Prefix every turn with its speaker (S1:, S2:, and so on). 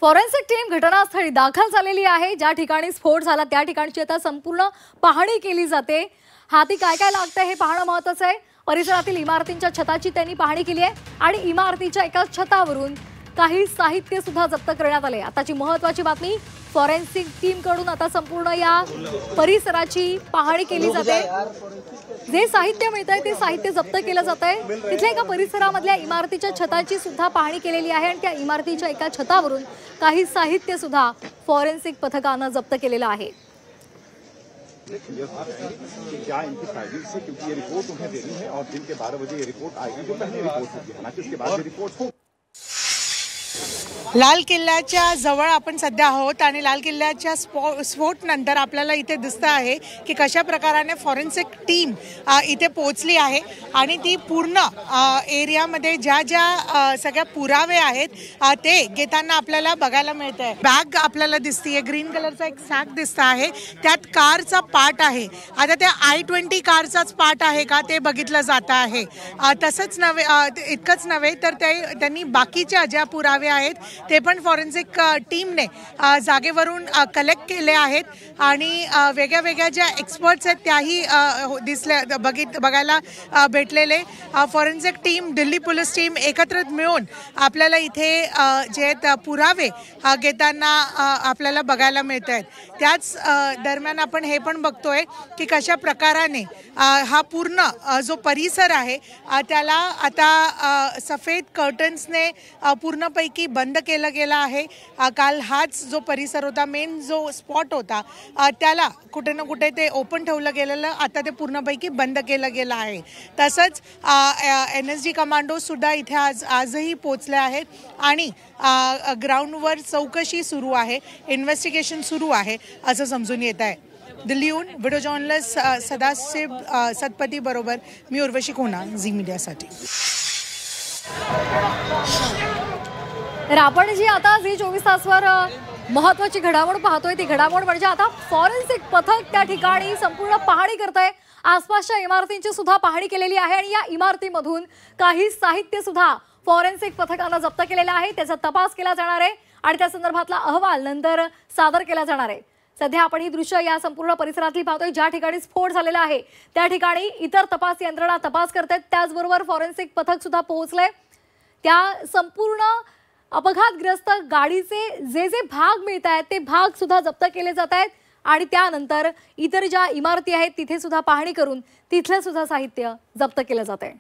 S1: Forensic team घटनास्थळी दाखल झालेली आहे। ज्या ठिकाणी स्फोट झाला त्या ठिकाणची आता संपूर्ण पाहणी केली जाते। हाती काय काय लागतंय हे पाहणं महत्त्वाचं आहे। परिसरातील इमारतींच्या छताची त्यांनी पाहणी केली आहे आणि इमारतीच्या एका छतावरून काही साहित्य सुद्धा जप्त करण्यात आले। आताची महत्त्वाची बातमी, फॉरेन्सिक टीम कडून आता संपूर्ण या परिसराची पाहणी केली जाते। जे साहित्य मिळतंय ते साहित्य जप्त केलं जातंय। तिथल्या एका परिसरामधल्या इमारतीच्या छताची सुद्धा पाहणी केलेली आहे आणि त्या इमारतीच्या एका छतावरून काही साहित्य सुद्धा फॉरेन्सिक पथकाने जप्त केलेलं आहे।
S2: क्या इनकी फाइलिंग से, क्योंकि ये रिपोर्ट उन्हें देनी है और दिन के 12 बजे ये रिपोर्ट आएगी, जो पहली रिपोर्ट होगी, हालांकि उसके बाद ये रिपोर्ट हो।
S3: लाल किल्ल्याच्या जवळ आपण सध्या आहोत आणि लाल किल्ल्याच्या स्फोट नंतर आपल्याला इथे दिसतं आहे की कशा प्रकाराने फॉरेन्सिक टीम इथे पोहोचली आहे आणि ती पूर्ण एरियामध्ये ज्या ज्या सगळ्या पुरावे आहेत ते घेताना आपल्याला बघायला मिळतंय। बॅग आपल्याला दिसतीये, ग्रीन कलरचा एक सॅक दिसत आहे, त्यात कारचा पार्ट आहे। आता त्या I-20 कारचाच पार्ट आहे का ते बघितलं जात आहे। तसंच नव्हे, इतकंच नव्हे तर त्यांनी बाकीच्या ज्या पुरावे आहेत ते पण फॉरेन्सिक टीमने जागेवरून कलेक्ट केले आहेत आणि वेगळ्या वेगळ्या ज्या एक्सपर्ट्स आहेत त्याही बघायला भेटलेले। Forensic team, Delhi police team एकत्र मिळून आपल्याला इथे जे पुरावे घेताना आपल्याला बघायला मिळत आहेत। त्याच दरम्यान आपण हे पण बघतोय की कशा प्रकाराने हा पूर्ण जो परिसर आहे त्याला आता सफेद कर्टन्सने पूर्णपैकी बंद केलं गेलं आहे। काल हाच जो परिसर होता, मेन जो स्पॉट होता, त्याला कुठे ना कुठे ते ओपन ठेवलं गेलेलं, आता ते पूर्णपैकी बंद केलं गेलं आहे। तसंच NSG कमांडो सुद्धा इथे आजही पोहोचले आहेत आणि ग्राउंडवर चौकशी सुरू आहे, इन्व्हेस्टिगेशन सुरू आहे असं समजून येत आहे। दिल्लीहून व्हिडिओ जर्नलिस्ट सदाशिव सतपती बरोबर मी उर्वशी कोना, झी मीडियासाठी।
S1: तर आपण जी आता झी 24 तासवर महत्त्वाची घडामोड पाहतोय ती घडामोड म्हणजे आता फॉरेन्सिक पथक त्या ठिकाणी संपूर्ण पाहणी करतंय। आसपासच्या इमारतींची सुद्धा पाहणी केलेली आहे आणि या इमारतीमधून काही साहित्य सुद्धा फॉरेन्सिक पथकाने जप्त केलेलं आहे। त्याचा तपास केला जाणार आहे आणि त्या संदर्भातला अहवाल नंतर सादर केला जाणार आहे। सध्या आपण ही दृश्य या संपूर्ण परिसरातली पाहतोय। ज्या ठिकाणी स्फोट झालेला आहे त्या ठिकाणी इतर तपास यंत्रणा तपास करतात, त्याचबरोबर फॉरेन्सिक पथक सुद्धा पोहोचले। त्या संपूर्ण अपघातग्रस्त गाडीचे जे जे भाग मिळत आहेत ते भाग सुद्धा जप्त केले जात आहेत आणि त्यानंतर इतर ज्या इमारती आहेत तिथे सुद्धा पाहणी करून तिथलं सुद्धा साहित्य जप्त केलं जात आहे।